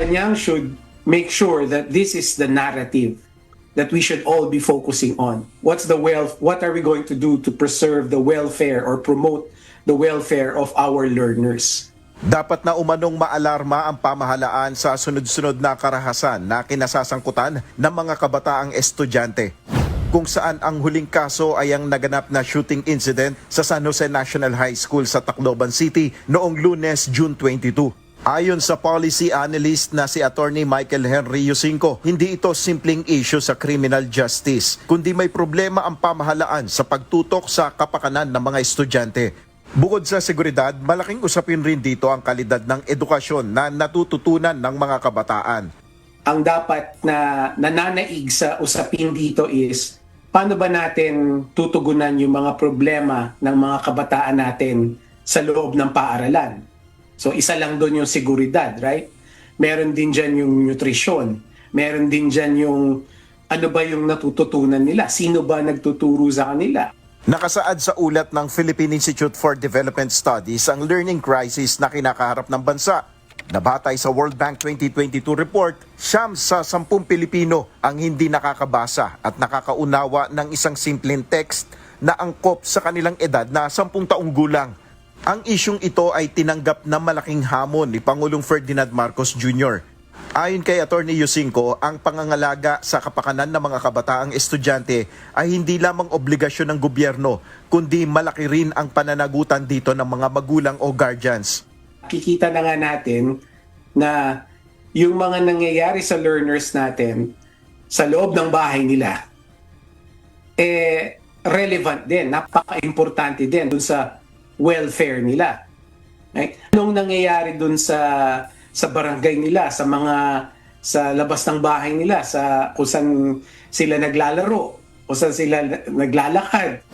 Malacanang should make sure that this is the narrative that we should all be focusing on. What are we going to do to preserve the welfare or promote the welfare of our learners? Dapat na umanong maalarma ang pamahalaan sa sunod-sunod na karahasan na kinasasangkutan ng mga kabataang estudyante, kung saan ang huling kaso ay ang naganap na shooting incident sa San Jose National High School sa Tacloban City noong Lunes, June 22. Ayon sa policy analyst na si Attorney Michael Henry Yusinko, hindi ito simpleng issue sa criminal justice, kundi may problema ang pamahalaan sa pagtutok sa kapakanan ng mga estudyante. Bukod sa seguridad, malaking usapin rin dito ang kalidad ng edukasyon na natututunan ng mga kabataan. Ang dapat na nananaig sa usapin dito is paano ba natin tutugunan yung mga problema ng mga kabataan natin sa loob ng paaralan. So isa lang doon yung seguridad, right? Meron din dyan yung nutrition. Meron din dyan yung ano ba yung natututunan nila? Sino ba nagtuturo sa kanila? Nakasaad sa ulat ng Philippine Institute for Development Studies ang learning crisis na kinakaharap ng bansa. Nabatay sa World Bank 2022 report, 9 sa 10 Pilipino ang hindi nakakabasa at nakakaunawa ng isang simpleng text na angkop sa kanilang edad na 10 taong gulang. Ang isyung ito ay tinanggap na malaking hamon ni Pangulong Ferdinand Marcos Jr. Ayon kay Attorney Yusinko, ang pangangalaga sa kapakanan ng mga kabataang estudyante ay hindi lamang obligasyon ng gobyerno, kundi malaki rin ang pananagutan dito ng mga magulang o guardians. Kikita na nga natin na yung mga nangyayari sa learners natin sa loob ng bahay nila, relevant din, napaka-importante din dun sa welfare nila. Right? Anong nangyayari dun sa barangay nila, sa labas ng bahay nila, kung saan sila naglalaro, kung saan sila naglalakad.